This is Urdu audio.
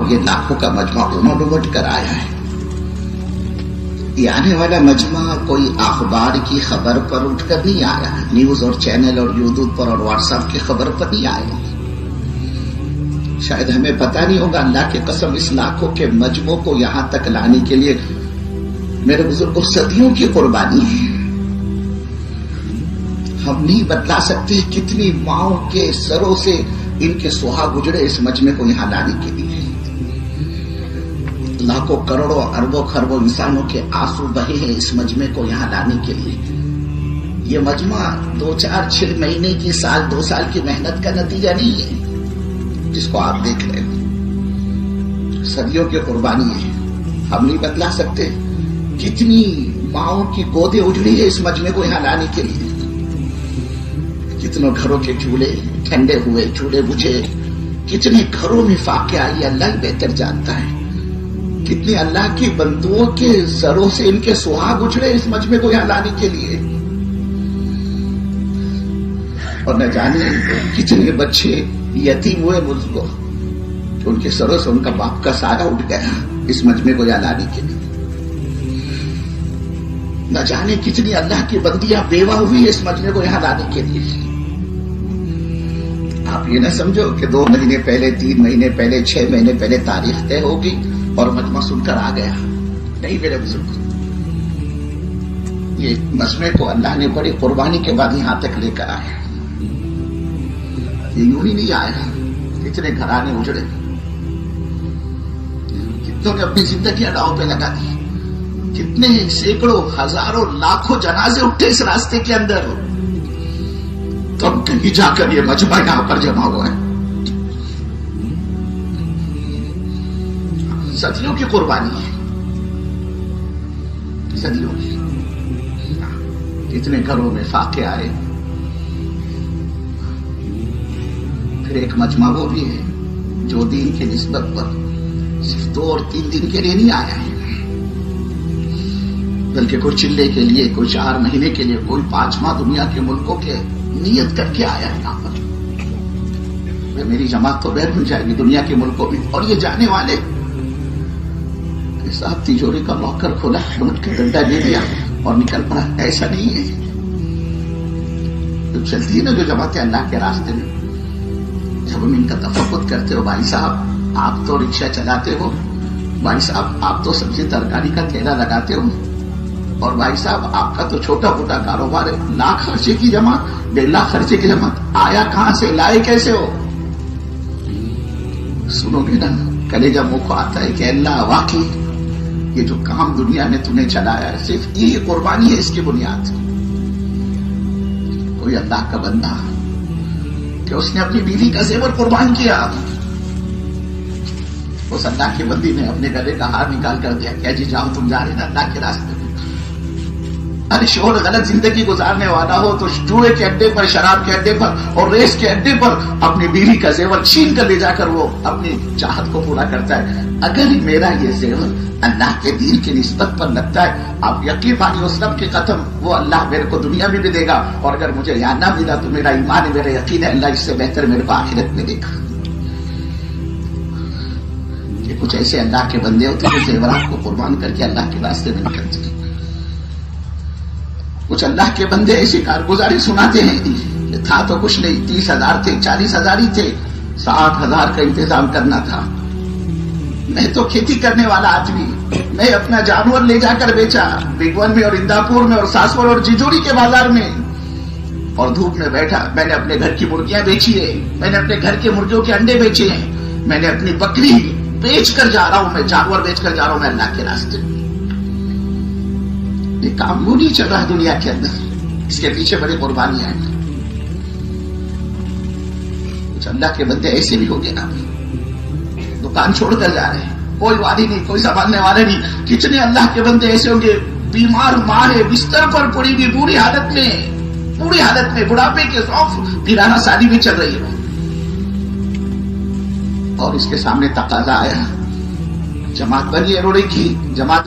یہ لاکھوں کا مجمع امٹ امٹ کر آیا ہے. یہ آنے والا مجمع کوئی اخبار کی خبر پر اٹھ کر نہیں آیا، نیوز اور چینل اور یوٹیوب پر اور واٹس ایپ کی خبر پر نہیں آیا. شاید ہمیں پتہ نہیں ہوگا، اللہ کی قسم اس لاکھوں کے مجموع کو یہاں تک لانے کے لیے میرے بزرگوں صدیوں کی قربانی ہے. ہم نہیں بتلا سکتے کتنی ماؤں کے سروں سے ان کے سہاگ گزرے اس مجمع کو یہاں لانے کے لیے. لاکھوں کروڑوں اربوں خربوں انسانوں کے آنسو بہے ہیں اس مجمع کو یہاں لانے کے لیے. یہ مجمع 2 4 6 مہینے کی سال 2 سال کی محنت کا نتیجہ نہیں ہے جس کو آپ دیکھ رہے ہیں. صدیوں کی قربانی ہے. ہم نہیں بتلا سکتے کتنی ماؤں کی گودیں اجڑی ہے اس مجمع کو یہاں لانے کے لیے. کتنوں گھروں کے چولہے ٹھنڈے ہوئے، چولہے بجھے، کتنے گھروں میں فاقے آئی اللہ ہی بہتر جانتا ہے. کتنے اللہ کی بندوں کے سروں سے ان کے سہاگ اچھڑے اس مجمع کو یہاں لانے کے لیے. اور نہ جانے کتنے بچے یتیم ہوئے بزرگوں کہ ان کے سروں سے ان کا باپ کا سایہ اٹھ گیا اس مجمع کو یہاں لانے کے لیے. نہ جانے کتنی اللہ کی بندیاں بیوہ ہوئی اس مجمع کو یہاں لانے کے لیے. آپ یہ نہ سمجھو کہ 2 مہینے پہلے، 3 مہینے پہلے، 6 مہینے پہلے تاریخ طے ہوگی اور مجمع سن کر آ گیا. نہیں میرے بزرگ، یہ مجمع کو اللہ نے بڑی قربانی کے بعد یہاں تک لے کر آیا. یہ یوں ہی نہیں آیا. کتنے گھرانے اجڑے، کتنوں نے اپنی زندگیاں داؤ پہ لگا دی، کتنے سینکڑوں ہزاروں لاکھوں جنازے اٹھے اس راستے کے اندر. تب کہیں جا کر یہ مجمع یہاں پر جمع ہوا ہے. صدیوں کی قربانی ہے، صدیوں کی. کتنے گھروں میں فاقے آئے. پھر ایک مجمع وہ بھی ہے جو دین کی نسبت پر صرف 2 اور 3 دن کے لیے نہیں آیا ہے، بلکہ کوئی چلے کے لیے، کوئی 4 مہینے کے لیے، کوئی 5 ماہ دنیا کے ملکوں کے نیت کر کے آیا ہے یہاں پر. میری جماعت تو بہر ہو جائے گی دنیا کے ملکوں میں. اور یہ جانے والے صاحب تجوری کا لاکر کھولا، نوٹ کا ڈنڈا دے دیا اور نکل پڑا. ایسا نہیں ہے. جو چلتی ہے نا جو جماعتیں اللہ کے راستے میں، جب ہم ان کا تفقد کرتے ہو، بھائی صاحب آپ تو رکشہ چلاتے ہو، بھائی صاحب آپ تو سبزی ترکاری کا ٹھیلا لگاتے ہو، اور بھائی صاحب آپ کا تو چھوٹا موٹا کاروبار ہے، لاکھ خرچے کی جماعت، 1.5 لاکھ خرچے کی جماعت، آیا کہاں سے، لائے کیسے ہو؟ سنو گے نا کلیجہ منہ کو آتا ہے کہ اللہ واقعی یہ جو کام دنیا میں تمہیں چلایا ہے صرف یہ قربانی ہے اس کی بنیاد. کوئی اللہ کا بندہ کہ اس نے اپنی بیوی کا زیور قربان کیا، اس اللہ کی بندی نے اپنے گلے کا ہار نکال کر دیا. کیا جی جاؤ تم جا رہے نا اللہ کے راستے میں. ارے شوہر غلط زندگی گزارنے والا ہو تو جوئے کے اڈے پر، شراب کے اڈے پر اور ریس کے اڈے پر اپنی بیوی کا زیور چھین کر لے جا کر وہ اپنی چاہت کو پورا کرتا ہے. اگر میرا یہ زیور اللہ کے دین کی نسبت پر لگتا ہے، آپ یقین مانیے اس رب کی قسم وہ اللہ میرے کو دنیا میں بھی دے گا، اور اگر مجھے یہاں نہ ملا تو میرا ایمان ہے، میرا یقین ہے اللہ اس سے بہتر میرے کو آخرت میں دے گا. یہ کچھ ایسے اللہ کے بندے ہوتے ہیں جو زیورات کو قربان کر کے اللہ کے راستے میں نکلتے ہیں. کچھ اللہ کے بندے ایسی کارگزاری سناتے ہیں کہ تھا تو کچھ نہیں، 30,000 تھے، 40,000 ہی تھے، 60,000 کا انتظام کرنا تھا. میں تو کھیتی کرنے والا آدمی، میں اپنا جانور لے جا کر بیچا بگون میں اور انداپور میں اور ساسور اور جیجوری کے بازار میں، اور دھوپ میں بیٹھا. میں نے اپنے گھر کی مرغیاں بیچی ہے، میں نے اپنے گھر کے مرغیوں کے انڈے بیچے ہیں، میں نے اپنی بکری بیچ کر جا رہا ہوں، میں جانور بیچ کر جا رہا ہوں میں اللہ کے راستے میں. یہ کام وہ نہیں چل رہا دنیا کے اندر، اس کے پیچھے بڑی قربانیاں ہیں. کچھ اللہ کے بندے ایسے بھی ہو گئے نا، دکان چھوڑ کر جا رہے ہیں، کوئی والی نہیں، کوئی سنبھالنے والے نہیں. کتنے اللہ کے بندے ایسے ہوں گے، بیمار ماں ہے بستر پر پڑی ہوئی بری حالت میں بڑھاپے کے خوف، پیرانہ شادی بھی چل رہی ہے، اور اس کے سامنے تقاضا آیا، جماعت بنی ہے روڑے کی جماعت.